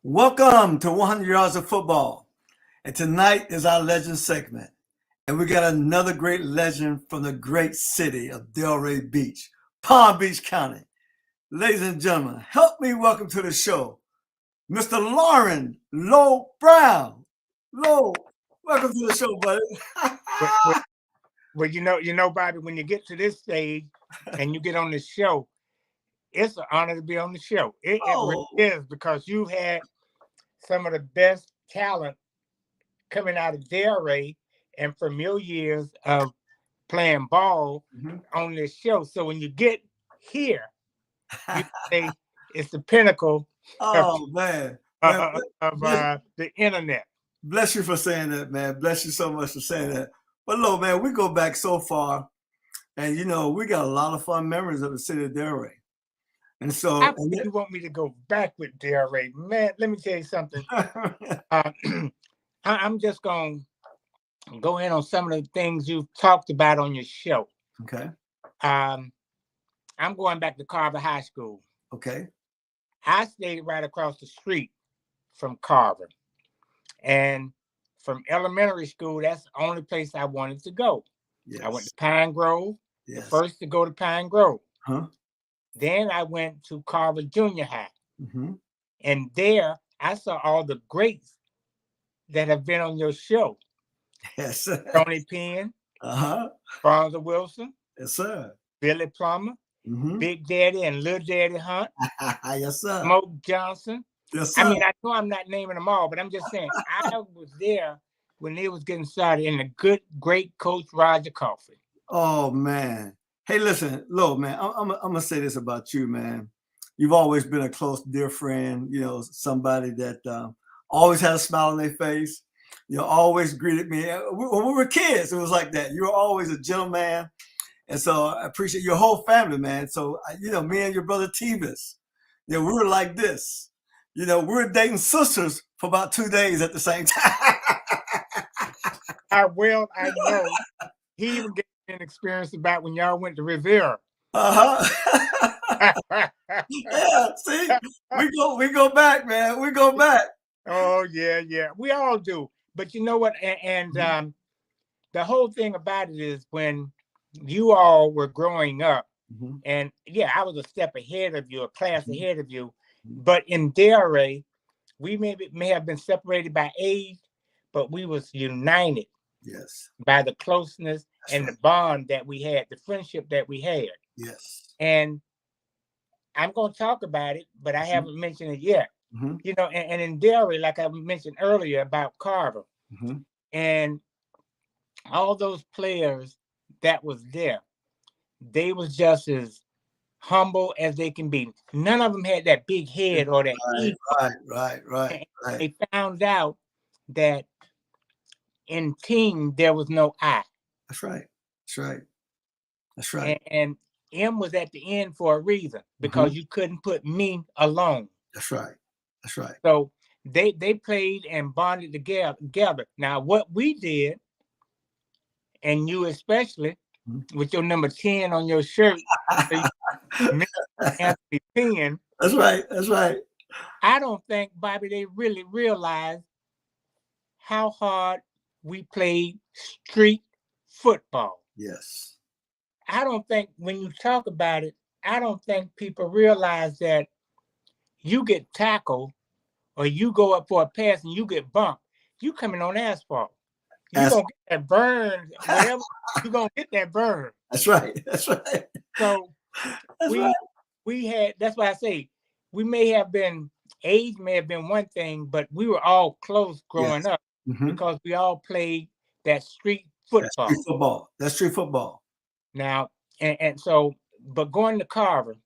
Welcome to 100 Yards of Football. And tonight is our legend segment. And we got another great legend from the great city of Delray Beach, Palm Beach County. Ladies and gentlemen, help me welcome to the show, Mr. Lauren Lowe Brown. Lowe, welcome to the show, buddy. Well, Bobby, when you get to this stage and you get on the show, it's an honor to be on the show. It really is, because you've had some of the best talent coming out of Delray and from your years of playing ball on this show. So when you get here, you say it's the pinnacle of the internet. Bless you for saying that, man. Bless you so much for saying that. But look, man, we go back so far, and we got a lot of fun memories of the city of Delray. And so, how do you want me to go back with Delray, man? Let me tell you something. I'm just gonna go in on some of the things you've talked about on your show. Okay. I'm going back to Carver High School. Okay. I stayed right across the street from Carver, and from elementary school, that's the only place I wanted to go. Yes. I went to Pine Grove. Yes. The first to go to Pine Grove. Huh? Then I went to Carver Junior High. And there I saw all the greats that have been on your show. Yes, sir. Tony Penn, Fonzie Wilson, yes, sir. Billy Plummer, Big Daddy and Little Daddy Hunt, yes, sir. Smoke Johnson. Yes, sir. I mean, I know I'm not naming them all, but I'm just saying I was there when they was getting started, and the great coach Roger Coffey. Oh, man. Hey, listen, Lo, man, I'm going to say this about you, man. You've always been a close, dear friend, somebody that always had a smile on their face, always greeted me. When we were kids, it was like that. You were always a gentleman. And so I appreciate your whole family, man. So, me and your brother Tevis, we were like this. We were dating sisters for about 2 days at the same time. I know. He even gave me an experience about when y'all went to Rivera. Yeah, see, we go back, man. We go back. Oh yeah. We all do. But you know what? And the whole thing about it is when you all were growing up, and I was a step ahead of you, a class ahead of you. But in Delray, we may have been separated by age, but we was united. Yes. By the closeness and the bond that we had, the friendship that we had. Yes. And I'm going to talk about it, but I haven't mentioned it yet. And in Delray, like I mentioned earlier about Carver, and all those players that was there, they was just as humble as they can be. None of them had that big head or that ego. Right. They found out that in team there was no I. That's right. And M was at the end for a reason, because you couldn't put me alone. That's right. So they played and bonded together. Now what we did, and you especially, with your number 10 on your shirt, Anthony Penn. That's right. I don't think, Bobby, they really realized how hard we played street football. Yes. I don't think when you talk about it, I don't think people realize that you get tackled or you go up for a pass and you get bumped. You coming on asphalt. You're going to get that burn. Whatever, you're going to get that burn. That's right. So we had, that's why I say, we may have been, age may have been one thing, but we were all close growing up because we all played that street football. That's street football. Now, and so, but going to Carver,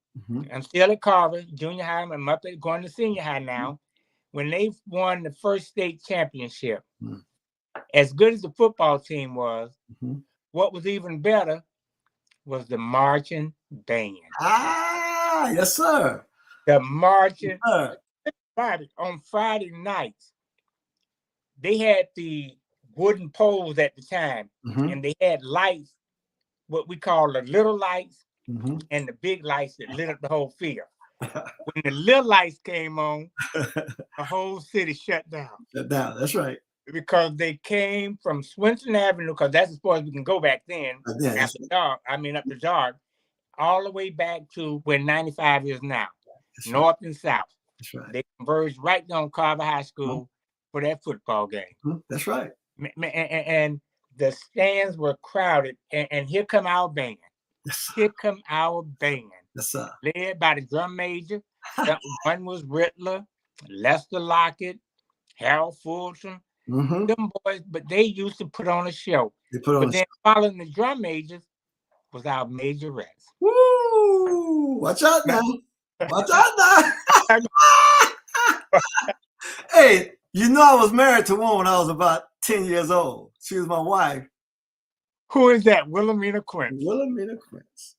I'm still at Carver, junior high, I'm up at going to senior high now. When they won the first state championship, as good as the football team was, what was even better was the marching band. Ah, yes, sir. The marching band. On Friday nights, they had the wooden poles at the time, and they had lights, what we call the little lights, and the big lights that lit up the whole field. When the little lights came on, the whole city shut down. Shut down. That's right. Because they came from Swinton Avenue, because that's as far as we can go back then. Yeah, after dark, up the dark, all the way back to where 95 is now, north and south. That's right. They converged right down Carver High School for that football game. That's right. And the stands were crowded. And here come our band. Yes, here come our band. Yes, sir. Led by the drum major. One was Rittler, Lester Lockett, Harold Fulton. Them boys, but they used to put on a show. But then following the drum majors was our majorettes. Woo! Watch out now. Watch out now. Hey, you know I was married to one when I was about 10 years old. She was my wife. Who is that? Wilhelmina Quince. Wilhelmina Quince.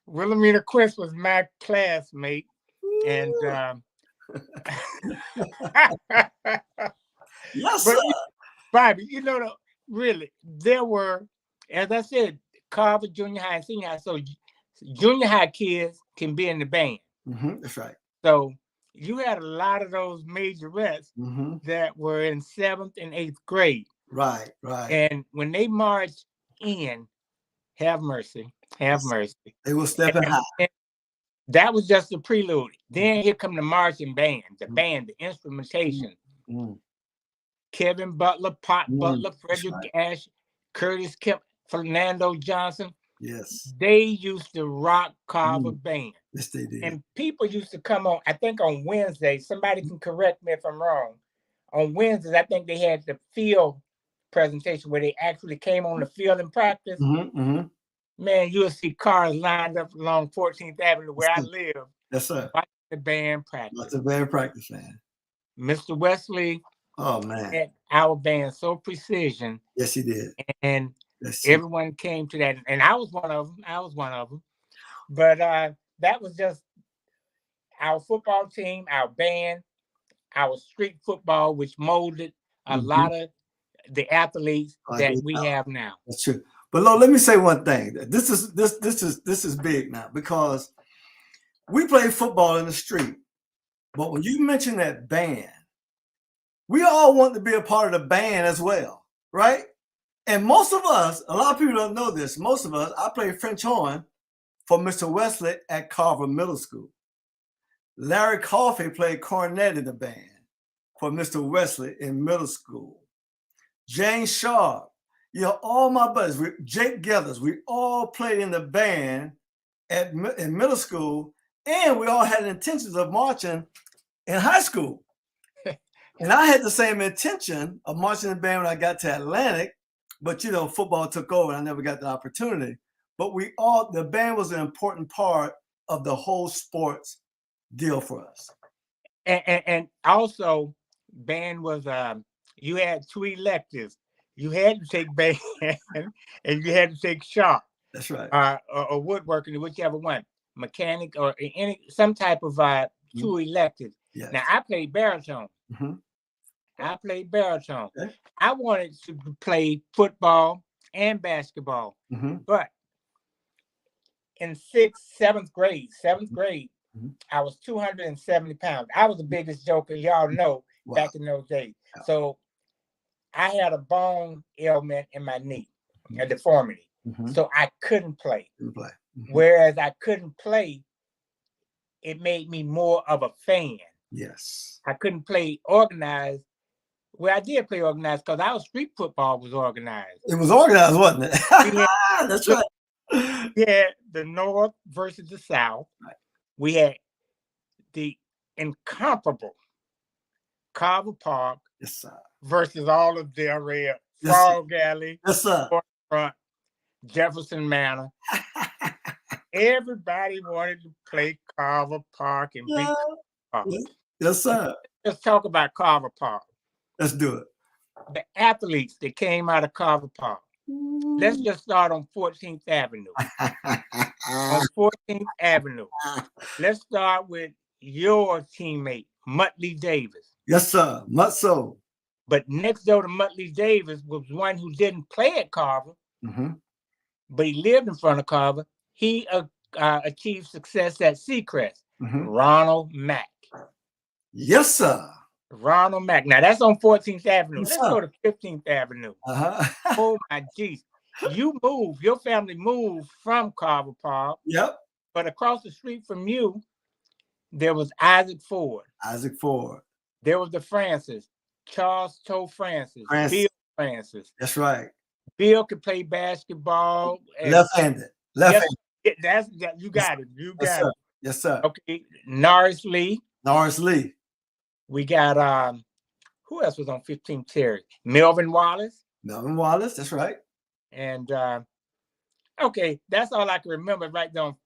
Wilhelmina Quince was my classmate. Ooh. And yes, sir. Bobby, you know, really, there were, as I said, Carver Junior High and Senior High. So junior high kids can be in the band. That's right. So you had a lot of those majorettes that were in 7th and 8th grade. Right, right. And when they marched in, have mercy. They were stepping high. That was just the prelude. Then here come the marching band, the instrumentation. Kevin Butler, Pop Butler, Frederick Ash, Curtis Kemp, Fernando Johnson. Yes. They used to rock Carver band. Yes, they did. And people used to come on, I think on Wednesdays, somebody can correct me if I'm wrong. On Wednesdays, I think they had the field presentation where they actually came on the field and practice. Man, you'll see cars lined up along 14th Avenue where I live. Yes, sir. Watch the band practice. Watch the band practice, man. Mr. Wesley. Oh, man. Had our band so precision. Yes, he did. And everyone came to that. And I was one of them. But that was just our football team, our band, our street football, which molded a lot of the athletes that we have now. That's true. But Lord, let me say one thing. This is big now because we play football in the street. But when you mention that band, we all want to be a part of the band as well, right? And most of us, a lot of people don't know this. Most of us, I played French horn for Mr. Wesley at Carver Middle School. Larry Coffey played cornet in the band for Mr. Wesley in middle school. James Sharp, all my buddies, Jake Gethers, we all played in the band in middle school, and we all had intentions of marching in high school. And I had the same intention of marching in the band when I got to Atlantic, but football took over and I never got the opportunity. But the band was an important part of the whole sports deal for us. And also, band was, you had 2 electives. You had to take band and you had to take shop. That's right. Or woodworking, whichever one, mechanic or some type of 2 electives. Yes. Now I played baritone. I played baritone. Okay. I wanted to play football and basketball, but in 6th, 7th grade, I was 270 pounds. I was the biggest joker, y'all know, back in those days. Wow. So I had a bone ailment in my knee, a deformity. So I couldn't play. Whereas I couldn't play, it made me more of a fan. Yes. I couldn't play organized. Well, I did play organized because our street football was organized. It was organized, wasn't it? That's right. We had the North versus the South. Right. We had the incomparable Carver Park versus all of Delray, Frog Alley, Front, Jefferson Manor. Everybody wanted to play Carver Park and beat Carver. Yes, sir. Let's talk about Carver Park. Let's do it. The athletes that came out of Carver Park. Let's just start on 14th Avenue. On 14th Avenue. Let's start with your teammate, Muttley Davis. Yes, sir. Much so. But next door to Muttley Davis was one who didn't play at Carver, but he lived in front of Carver. He achieved success at Seacrest. Ronald Mack. Yes, sir. Ronald Mack. Now that's on 14th Avenue. Yes, Let's sir. go to 15th Avenue. Oh my geez. Your family moved from Carver Park. Yep. But across the street from you, there was Isaac Ford. Isaac Ford. There was the Francis. Charles Toe Francis. Bill Francis. That's right. Bill could play basketball. Left-handed. Left-handed. Yes, you got it. You got it. Yes, sir. Okay. Norris Lee. Norris Lee. We got who else was on 15th Terry? Melvin Wallace. Melvin Wallace, that's right. And okay, that's all I can remember right there on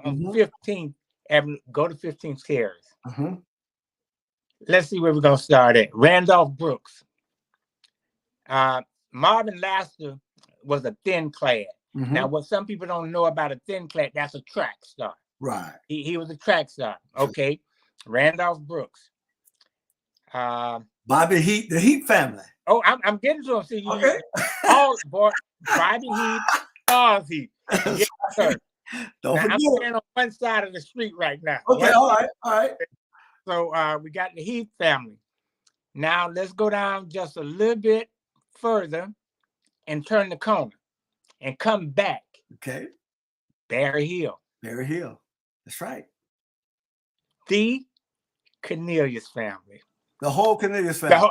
15th Avenue. Go to 15th Terrace. Let's see where we're gonna start at. Randolph Brooks. Marvin Laster was a thin clad. Now, what some people don't know about a thin clad, that's a track star. Right. He was a track star. Okay. Randolph Brooks. Bobby Heat, the Heat family. Oh, I'm getting to him. See, okay. Bobby Heat, Charles Heat. Yes, sir. Don't forget. I'm standing on one side of the street right now. Okay, all right. So we got the Heath family. Now let's go down just a little bit further and turn the corner and come back. Okay. Barry Hill. Barry Hill. That's right. The Cornelius family. The whole Cornelius family.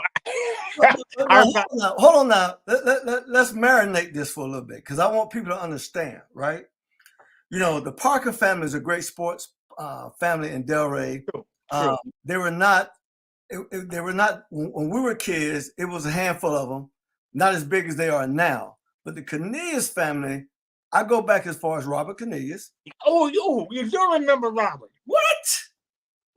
Hold on now. Let's marinate this for a little bit because I want people to understand, right? You know, the Parker family is a great sports family in Delray. True. They were not when we were kids. It was a handful of them, not as big as they are now. But the Cornelius family, I go back as far as Robert Cornelius. Oh, you do remember Robert? What?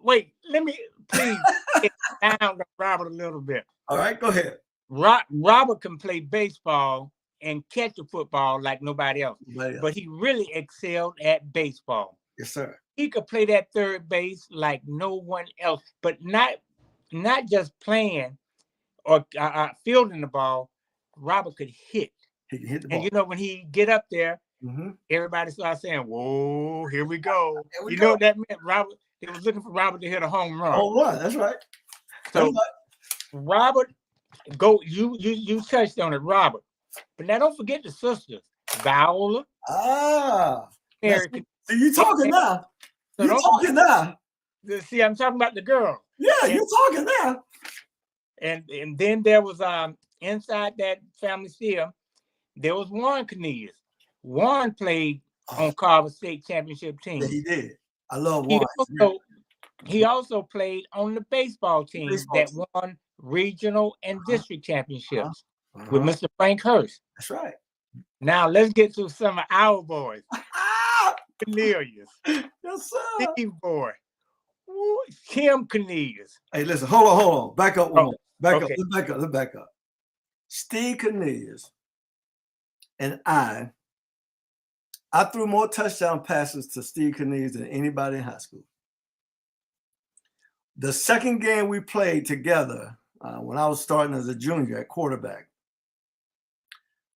Wait, let me please get down to Robert a little bit. All right, go ahead. Robert can play baseball and catch a football like nobody else. But he really excelled at baseball. Yes, sir. He could play that third base like no one else, but not just playing or fielding the ball. Robert could hit. He can hit the ball. And you know, when he get up there, everybody starts saying, "Whoa, here we go." You know what that meant? Robert, they was looking for Robert to hit a home run. Home run, that's right. So Robert, you touched on it, Robert. But now don't forget the sisters, Viola. Eric. So you talking now. So you're talking now. See, I'm talking about the girl. Yeah, you're talking now. And then there was inside that family still, there was Warren Cornelius. Warren played on Carver State Championship team. Yeah, he did. I love Warren. He also played on the baseball team that won regional and district championships with Mr. Frank Hurst. That's right. Now let's get to some of our boys. Cornelius. Yes, sir. Steve Boy. Kim Cornelius. Hey, listen, hold on. Back up one more. Back okay. up. Let's back up. Steve Cornelius and I threw more touchdown passes to Steve Cornelius than anybody in high school. The second game we played together, when I was starting as a junior at quarterback,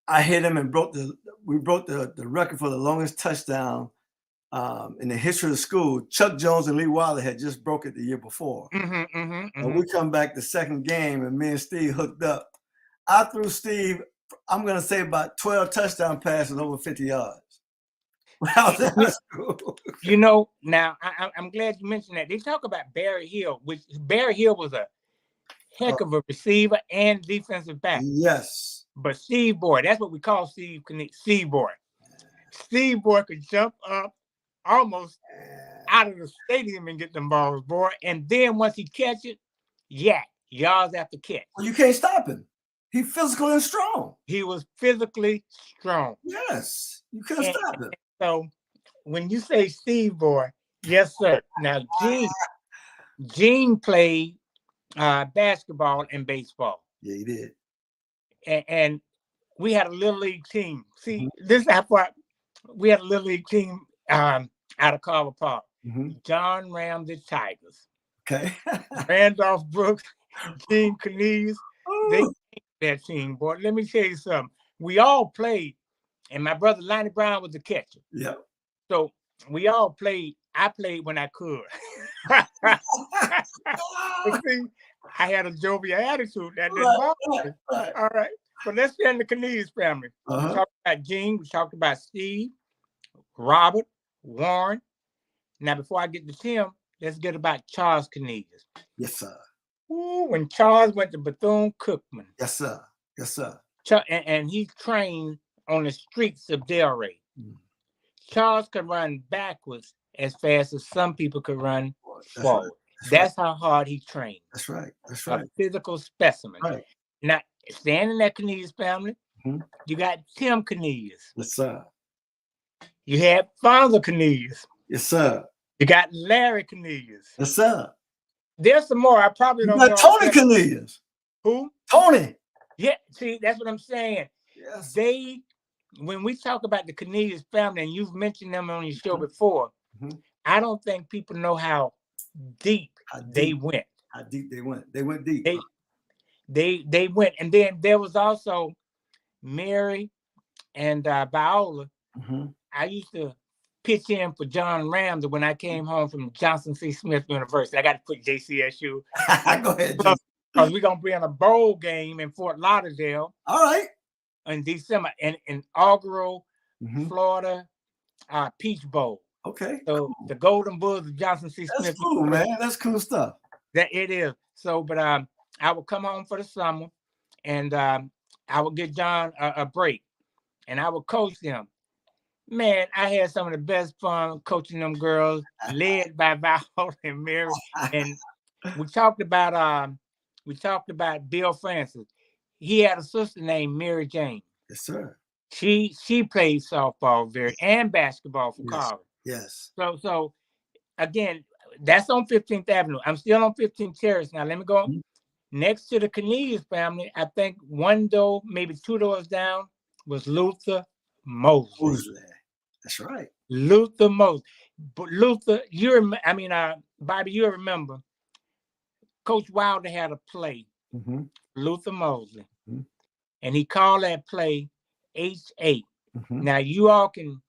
I hit him and we broke the record for the longest touchdown in the history of the school. Chuck Jones and Lee Wilder had just broke it the year before. And we come back the second game and me and Steve hooked up. I threw Steve, I'm going to say about 12 touchdown passes over 50 yards. When I was in high school. You know, now I'm glad you mentioned that. They talk about Barry Hill, which Barry Hill was a heck of a receiver and defensive back. Yes. But Steve Boy, that's what we call Steve Boy. Steve Boy could jump up almost out of the stadium and get them balls, boy. And then once he catch it, yards after catch. Well, you can't stop him. He's physical and strong. He was physically strong. Yes. You couldn't stop him. So when you say Steve Boy, yes, sir. Now, Gene played basketball and baseball. Yeah, he did. And we had a little league team. See, this is how far we had a little league team out of Carver Park. John Ramsey Tigers. Okay. Randolph Brooks, Gene Cornelius. They that team, boy. Let me tell you something. We all played, and my brother Lonnie Brown was the catcher. Yeah. So we all played. I played when I could. But see, I had a jovial attitude. That didn't Right, bother right, me. right. All right. But let's get in the Canese family. We talked about Gene. We talked about Steve, Robert, Warren. Now, before I get to Tim, let's get about Charles Canese. Yes, sir. Ooh, when Charles went to Bethune-Cookman. Yes, sir. Yes, sir. And he trained on the streets of Delray. Charles could run backwards as fast as some people could run forward. That's how hard he trained. That's right. That's A right. physical specimen. Right. Now, standing that Canese family, you got Tim Canese. Yes, sir. You had Father Canese. Yes, sir. You got Larry Canese. Yes, sir. There's some more. I probably don't know. Tony Canese. Who? Tony. Yeah, see, that's what I'm saying. Yes. When we talk about the Canese family, and you've mentioned them on your show before, I don't think people know how deep they went. How deep they went. They went deep. They went. And then there was also Mary and Viola. I used to pitch in for John Ramsey when I came home from Johnson C. Smith University. I got to put JCSU. Go ahead, because we're going to be in a bowl game in Fort Lauderdale. All right. In December, in inaugural Florida Peach Bowl. Okay. So the Golden Bulls of Johnson C. Smith. That's cool, man. That's cool stuff. That it is. So, but I would come home for the summer, and I would get John a break, and I would coach them. Man, I had some of the best fun coaching them girls, led by Viola and Mary. And we talked about Bill Francis. He had a sister named Mary Jane. Yes, sir. She played softball and basketball for college. Yes. So again, that's on 15th Avenue. I'm still on 15th Terrace. Now let me go next to the Canese family. I think one door, maybe two doors down, was Luther Mosley. That's right. Luther Mosley. But Luther, Bobby, you remember Coach Wilder had a play. Luther Mosley. And he called that play H8. Now you all can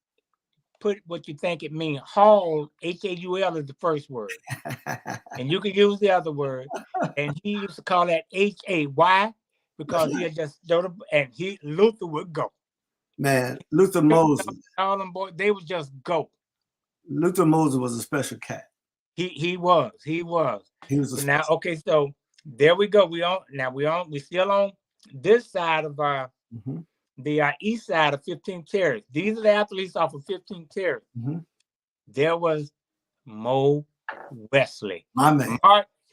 put what you think it means. Hall, Haul is the first word. And you can use the other word. And he used to call that H8. Why? Because he had just and Luther would go. Man, Luther Mosley. All them boys, they would just go. Luther Mosley was a special cat. He was. He was now, okay, so there we go. We still on this side of the east side of 15th Terrace. These are the athletes off of 15th Terrace. There was Mo Wesley. My man.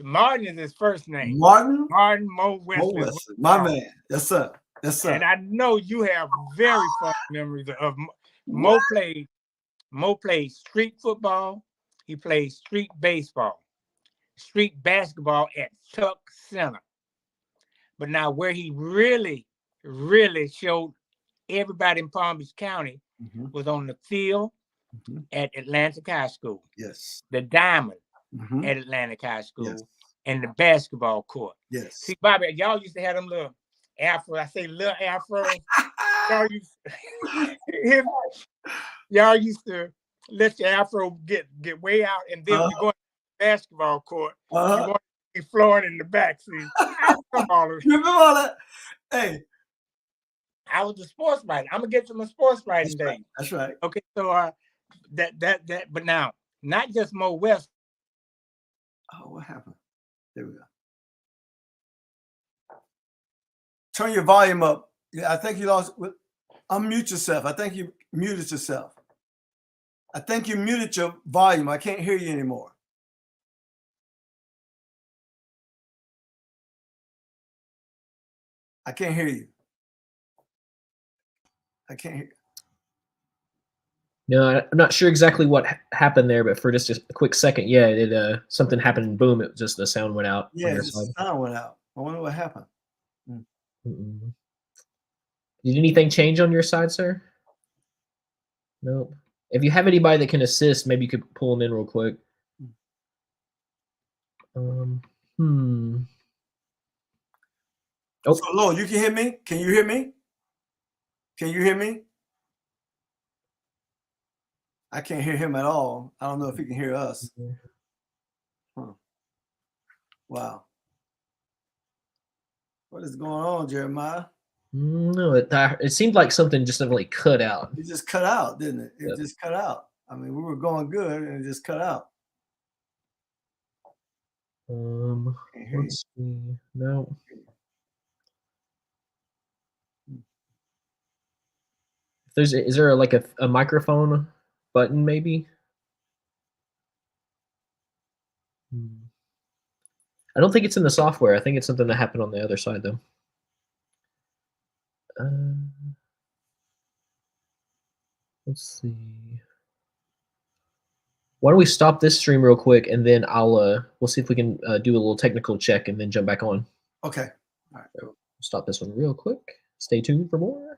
Martin is his first name. Martin Mo Wesley. My man. Yes, sir. Yes, sir. And I know you have very fond memories of Mo. Played street football. He played street baseball, street basketball at Tuck Center. But now where he really, really showed everybody in Palm Beach County was on the field at Atlantic High School. Yes. The diamond at Atlantic High School and the basketball court. Yes. See, Bobby, y'all used to have them little afro. I say little afro. y'all used to let your afro get way out, and then you go to the basketball court. You want to be flooring in the back. See, remember all that? Hey, I was a sports writer. I'm gonna get to my sports writing day. That's right. Okay, so but now not just Mo West. Oh, what happened? There we go. Turn your volume up. Yeah, I think you lost. Unmute yourself. I think you muted yourself. I think you muted your volume. I can't hear you anymore. I can't hear you. I can't hear you. No, I'm not sure exactly what happened there, but for just a quick second, yeah, it something happened and boom, it just the sound went out. Yeah, the sound went out. I wonder what happened. Did anything change on your side, sir? Nope. If you have anybody that can assist, maybe you could pull them in real quick. Oh. So, Lo, you can hear me? Can you hear me? Can you hear me? I can't hear him at all. I don't know if he can hear us. Wow. What is going on, Jeremiah? No, it seemed like something just suddenly cut out. It just cut out, didn't it? It Yep. just cut out. I mean, we were going good, and it just cut out. Can't hear you. Let's see. No. Is there like a microphone button maybe? I don't think it's in the software. I think it's something that happened on the other side though. Let's see. Why don't we stop this stream real quick and then we'll see if we can do a little technical check and then jump back on. Okay. All right. Stop this one real quick. Stay tuned for more.